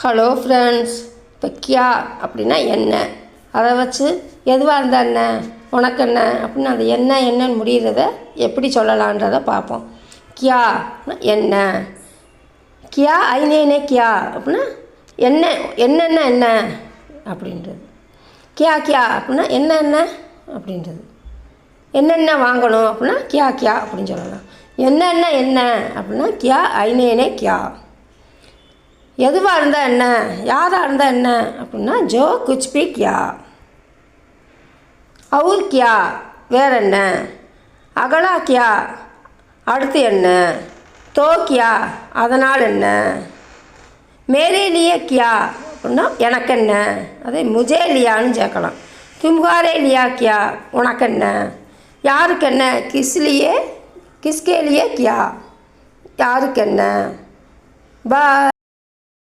Hello friends, இப்போ கியா அப்படின்னா என்ன, அதை வச்சு எதுவாக இருந்தால் என்ன, உனக்கு என்ன அப்படின்னு அந்த என்னன்னு முடிகிறத எப்படி சொல்லலான்றதை பார்ப்போம். கியா என்ன, கியா ஐநேனே கியா அப்படின்னா என்னென்ன என்ன அப்படின்றது. கியா அப்படின்னா என்ன அப்படின்றது. என்னென்ன வாங்கணும் அப்படின்னா கியா அப்படின்னு சொல்லலாம். என்ன அப்படின்னா கியா ஐநேனே கியா. எதுவாக இருந்தால் என்ன, யாராக இருந்தால் என்ன அப்படின்னா ஜோ குச் பி கியா. அவுர் கியா வேற என்ன, அகலா கியா அடுத்து என்ன, தோ கியா அதனால் என்ன, மேரே லியே கியா அப்படின்னா எனக்கு என்ன, அதே முஜே லியான்னு சேர்க்கலாம். தும்காரே லியா கியா உனக்கு என்ன, யாருக்கு என்ன, கிஸ்லியே கிஸ்கே லியே கியா யாருக்கு என்ன. பாய்.